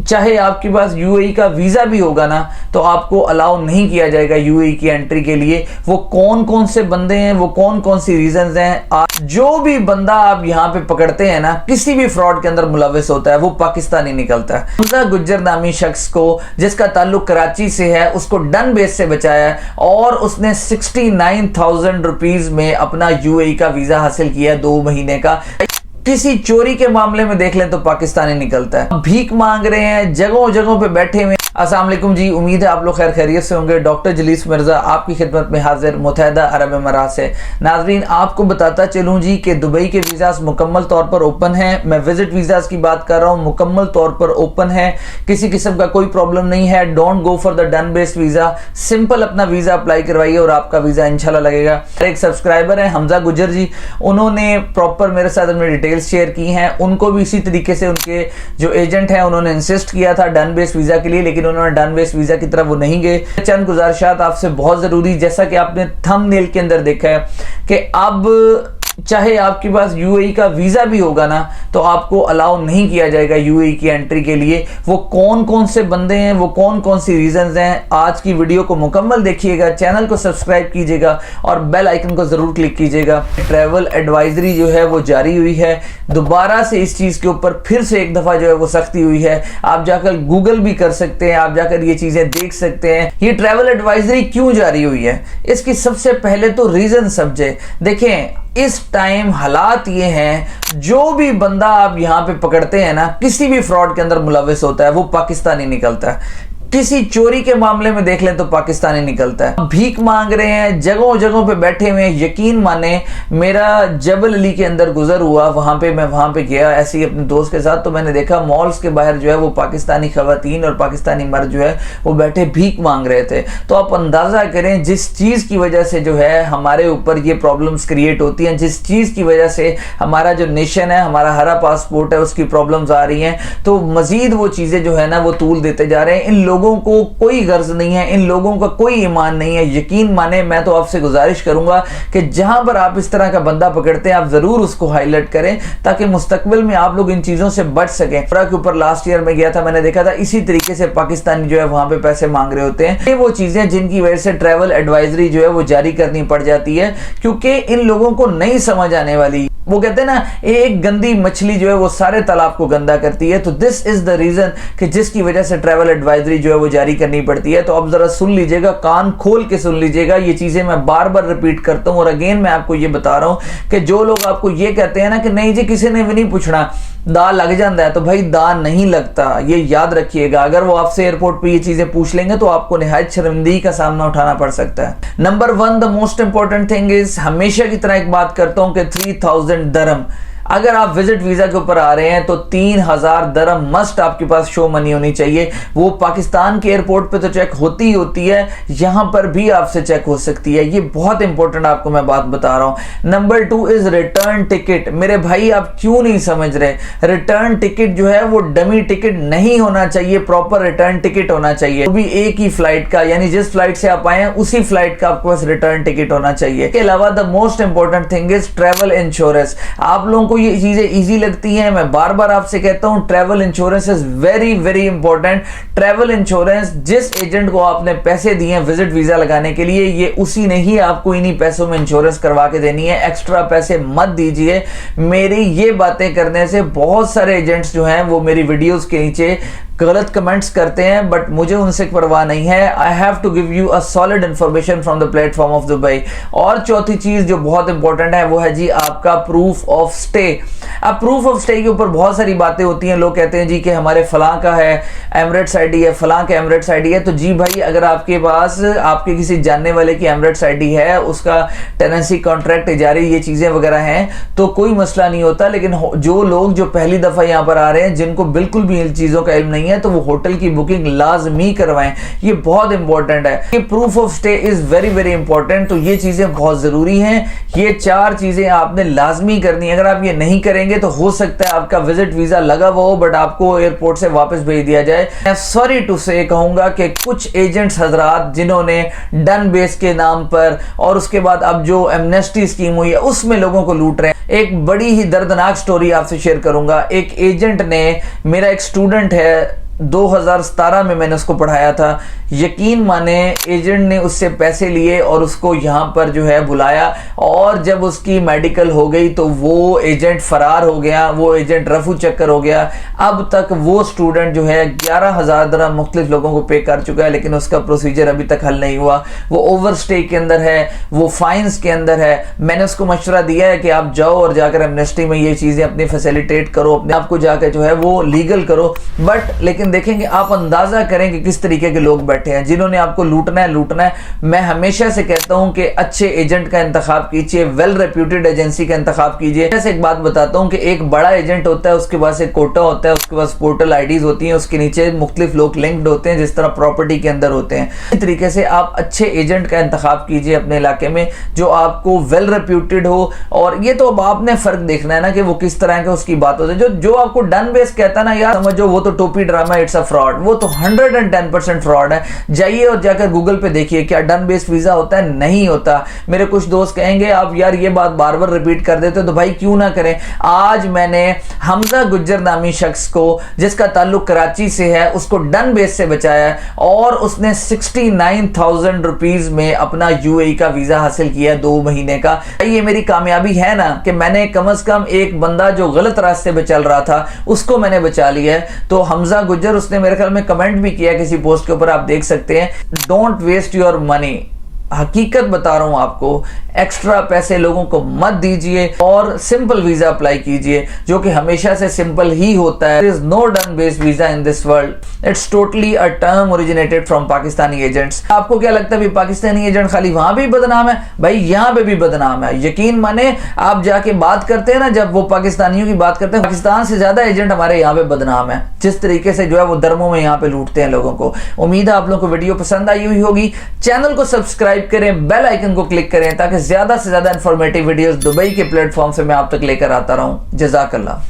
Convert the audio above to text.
चाहे आपके पास यूएई का वीजा भी होगा ना, तो आपको अलाउ नहीं किया जाएगा यूएई की एंट्री के लिए। वो कौन कौन से बंदे हैं, वो कौन कौन सी रीजंस हैं, जो भी बंदा आप यहां पे पकड़ते हैं ना, किसी भी फ्रॉड के अंदर मुलविस होता है, वो पाकिस्तानी निकलता है। हमजा गुज्जर नामी शख्स को, जिसका ताल्लुक कराची से है, उसको डन बेस से बचाया है और उसने 69,000 रुपीज में अपना यूएई का वीजा हासिल किया 2 महीने का। किसी चोरी के मामले में देख लें तो पाकिस्तानी निकलता है। भीख मांग रहे हैं, जगहों जगहों पे बैठे हुए। अस्सलाम वालेकुम जी, उम्मीद है आप लोग खैर खैरियत से होंगे। डॉक्टर जलीस मिर्जा आपकी खिदमत में हाजिर, मुत्तहिदा अरब अमीरात से। नाजरीन, आपको बताता चलूं जी कि दुबई के वीज़ास मुकम्मल तौर पर ओपन हैं। मैं विजिट वीज़ास की बात कर रहा हूं, मुकम्मल तौर पर ओपन है, किसी किस्म का कोई प्रॉब्लम नहीं है। Don't go for the done based visa, simple अपना वीज़ा अप्लाई करवाइए और आपका वीज़ा इंशाल्लाह लगेगा। एक सब्सक्राइबर है हमजा गुज्जर जी, उन्होंने प्रॉपर मेरे साथ अपनी डिटेल्स शेयर की हैं। उनको भी इसी तरीके से उनके जो एजेंट हैं उन्होंने इंसिस्ट किया था डन बेस्ड वीज़ा के लिए, लेकिन उन्होंने डन बेस्ड वीजा की तरफ वो नहीं गए। चंद गुजारिशात आपसे बहुत जरूरी, जैसा कि आपने थंबनेल के अंदर देखा है कि अब चाहे आपके पास यूएई का वीजा भी होगा ना, तो आपको अलाउ नहीं किया जाएगा यूएई की एंट्री के लिए। वो कौन कौन से बंदे हैं, वो कौन कौन सी रीजंस हैं, आज की वीडियो को मुकम्मल देखिएगा, चैनल को सब्सक्राइब कीजिएगा और बेल आइकन को जरूर क्लिक कीजिएगा। ट्रैवल एडवाइजरी जो है वो जारी हुई है, दोबारा से इस चीज के ऊपर फिर से एक दफा जो है वो सख्ती हुई है। आप जाकर गूगल भी कर सकते हैं, आप जाकर ये चीजें देख सकते हैं। ये ट्रैवल एडवाइजरी क्यों जारी हुई है, इसकी सबसे पहले तो रीजन समझे। देखें, इस टाइम हालात ये हैं, जो भी बंदा आप यहां पे पकड़ते हैं ना, किसी भी फ्रॉड के अंदर मुलविस होता है, वो पाकिस्तानी निकलता है। किसी चोरी के मामले में देख लें तो पाकिस्तानी निकलता है। भीख मांग रहे हैं, जगहों जगहों पे बैठे हुए हैं। यकीन माने, मेरा जबल अली के अंदर गुजर हुआ, मैं वहां पे गया ऐसे ही अपने दोस्त के साथ, तो मैंने देखा मॉल्स के बाहर जो है वो पाकिस्तानी खवातीन और पाकिस्तानी मर्द जो है वो बैठे भीख मांग रहे थे। तो आप अंदाजा करें, जिस चीज की वजह से जो है हमारे ऊपर ये प्रॉब्लम्स क्रिएट होती हैं, जिस चीज की वजह से हमारा जो नेशन है, हमारा हरा पासपोर्ट है, उसकी प्रॉब्लम्स आ रही हैं, तो मजीद वो चीजें जो है ना वो तूल देते जा रहे हैं। इन लोगों को कोई गर्ज नहीं है, इन लोगों का कोई ईमान नहीं है। यकीन माने, मैं तो आपसे गुजारिश करूंगा कि जहां पर आप इस तरह का बंदा पकड़ते हैं, आप जरूर उसको हाईलाइट करें ताकि मुस्तकबिल में आप लोग इन चीजों से बच सकें। के ऊपर लास्ट ईयर में गया था, मैंने देखा था इसी तरीके से पाकिस्तानी जो है वहां पे पैसे मांग रहे होते हैं। ये वो चीजें जिनकी वजह से ट्रैवल एडवाइजरी जो है वो जारी करनी पड़ जाती है, क्योंकि इन लोगों को नहीं समझ आने वाली। वो कहते हैं ना, एक गंदी मछली जो है वो सारे तालाब को गंदा करती है। तो दिस इज द रीजन कि जिसकी वजह से ट्रैवल एडवाइजरी जो है वो जारी करनी पड़ती है। तो अब जरा सुन लीजिएगा, कान खोल के सुन लीजिएगा। ये चीजें मैं बार बार रिपीट करता हूं और अगेन मैं आपको ये बता रहा हूं कि जो लोग आपको ये कहते हैं ना कि नहीं जी किसी ने भी नहीं पूछना, दा लग जाता है, तो भाई दा नहीं लगता, ये याद रखिएगा। अगर वो आपसे एयरपोर्ट पे ये चीजें पूछ लेंगे तो आपको निहायत शर्मिंदगी का सामना उठाना पड़ सकता है। Number 1, the most important thing is, हमेशा की तरह एक बात करता हूं कि 3000 दरम, अगर आप विजिट वीजा के ऊपर आ रहे हैं तो 3000 दरम मस्ट आपके पास शो मनी होनी चाहिए। वो पाकिस्तान के एयरपोर्ट पे तो चेक होती ही होती है, यहां पर भी आपसे चेक हो सकती है। ये बहुत इंपॉर्टेंट आपको मैं बात बता रहा हूं। Number 2 is return ticket. मेरे भाई, आप क्यों नहीं समझ रहे? रिटर्न टिकट जो है वो डमी टिकट नहीं होना चाहिए, प्रॉपर रिटर्न टिकट होना चाहिए। वो भी एक ही फ्लाइट का, यानी जिस फ्लाइट से आप आए हैं उसी फ्लाइट का आपके पास रिटर्न टिकट होना चाहिए। इसके अलावा the most important thing is travel insurance. आप लोगों को ये चीजें इजी लगती हैं, मैं बार बार आपसे कहता हूं travel insurance is very very important. Travel insurance, जिस एजेंट को आपने पैसे दिए हैं विजिट वीजा लगाने के लिए, ये उसी ने ही आपको इन्हीं पैसों में इंश्योरेंस करवा के देनी है। एक्स्ट्रा पैसे मत दीजिए। मेरी ये बातें करने से बहुत सारे एजेंट्स जो हैं वो मेरी वीडियोस के नीचे गलत कमेंट्स करते हैं, बट मुझे उनसे परवाह नहीं है। I have to give you a solid information from the platform of Dubai. और चौथी चीज जो बहुत इंपॉर्टेंट है वो है जी आपका प्रूफ ऑफ स्टे। अब प्रूफ ऑफ स्टे के ऊपर बहुत सारी बातें होती हैं। लोग कहते हैं जी कि हमारे फलां का है एमरेट्स आईडी है, फलां का एमरेट्स आईडी है। तो जी भाई, अगर आपके पास आपके किसी जानने वाले की एमरेट्स आईडी है, उसका टेनेंसी कॉन्ट्रैक्ट इजारी ये चीजें वगैरह हैं, तो कोई मसला नहीं होता। लेकिन जो लोग जो पहली दफा यहां पर आ रहे हैं, जिनको बिल्कुल भी इन चीजों का इल्म नहीं है, तो वो होटल की बुकिंग लाजमी करवाएं। ये बहुत इंपॉर्टेंट है। ये proof of stay is very very important. तो ये चीजें बहुत जरूरी हैं। ये 4 चीजें आपने लाजमी करनी है। अगर आप ये नहीं करेंगे तो हो सकता है आपका विजिट वीजा लगा हुआ हो बट आपको एयरपोर्ट से वापस भेज दिया जाए। मैं सॉरी टू से कहूंगा कि कुछ एजेंट्स हजरात जिन्होंने डन बेस के नाम पर और उसके बाद अब जो एमनेस्टी स्कीम हुई है उसमें लोगों को लूट रहे हैं। एक बड़ी ही दर्दनाक स्टोरी आपसे शेयर करूंगा। एक एजेंट ने, मेरा एक स्टूडेंट है, 2017 में मैंने उसको पढ़ाया था। यकीन माने एजेंट ने उससे पैसे लिए और उसको यहाँ पर जो है बुलाया, और जब उसकी मेडिकल हो गई तो वो एजेंट फरार हो गया, वो एजेंट रफू चक्कर हो गया। अब तक वो स्टूडेंट जो है 11,000 दिरहम मुख्तलिफ लोगों को पे कर चुका है, लेकिन उसका प्रोसीजर अभी तक हल नहीं हुआ। वो ओवरस्टे के अंदर है, वो फाइन्स के अंदर है। मैंने उसको मशवरा दिया है कि आप जाओ और जाकर एमनेस्टी में ये चीजें अपनी फैसिलिटेट करो, अपने आप को जाकर जो है वो लीगल करो। बट लेकिन देखेंगे, आप अंदाजा करें कि किस तरीके के लोग बैठे हैं जिन्होंने आपको लूटना है। मैं हमेशा से कहता हूं कि अच्छे एजेंट का इंतखाब कीजिए, वेल रेप्यूटेड एजेंसी का इंतखाब कीजिए। जैसे एक बात बताता हूं कि एक बड़ा एजेंट होता है, उसके पास एक कोटा होता है, उसके पास पोर्टल आईडीज होती हैं, उसके नीचे मुख्तलिफ लोग लिंक्ड होते हैं जिस तरह प्रॉपर्टी के अंदर होते हैं। इस तरीके से आप अच्छे एजेंट का इंतखाब कीजिए अपने इलाके में, जो आपको वेल रेप्यूटेड हो। और ये तो अब आपने फर्क देखना है ना कि वो किस तरह के उसकी बात होती है। जो आपको डन बेस कहता है ना, यार समझो वो तो टोपी ड्रामा, इट्स अ फ्रॉड। वो तो 110% फ्रॉड है। जाइए और जाकर गूगल पे देखिए क्या डन बेस वीजा होता है, नहीं होता। मेरे कुछ दोस्त कहेंगे आप यार ये बात बार बार रिपीट कर देते हो, तो भाई क्यों ना करें। आज मैंने हमजा गुज्जर नामी शख्स को, जिसका ताल्लुक कराची से है, उसको डन बेस से बचाया और उसने 69,000 रुपीज में अपना यूएई का वीजा हासिल किया 2 महीने का। ये मेरी कामयाबी है ना कि मैंने कम से कम एक बंदा जो गलत रास्ते पे चल रहा था उसको मैंने बचा लिया है। तो हमजा गुज्जर, उसने मेरे ख्याल में कमेंट भी किया किसी पोस्ट के ऊपर, आप देख सकते हैं। Don't waste your money. हकीकत बता रहा हूं आपको, एक्स्ट्रा पैसे लोगों को मत दीजिए और सिंपल वीजा अप्लाई कीजिए, जो कि हमेशा से सिंपल ही होता है। There is no done based visa in this world. It's totally a term originated from Pakistani agents. आपको क्या लगता है भी पाकिस्तानी एजेंट खाली वहां भी बदनाम है? भाई यहां पे भी बदनाम है। यकीन माने, आप जाके बात करते हैं ना, जब वो पाकिस्तानियों की बात करते हैं, पाकिस्तान से ज्यादा एजेंट हमारे यहाँ पे बदनाम है, जिस तरीके से जो है वो धर्मों में यहाँ पे लूटते हैं लोगों को। उम्मीद है आप लोगों को वीडियो पसंद आई हुई होगी। चैनल को सब्सक्राइब करें, बेल आइकन को क्लिक करें, ताकि ज्यादा से ज्यादा इंफॉर्मेटिव वीडियोस दुबई के प्लेटफॉर्म से मैं आप तक लेकर आता रहूं। जज़ाकल्लाह।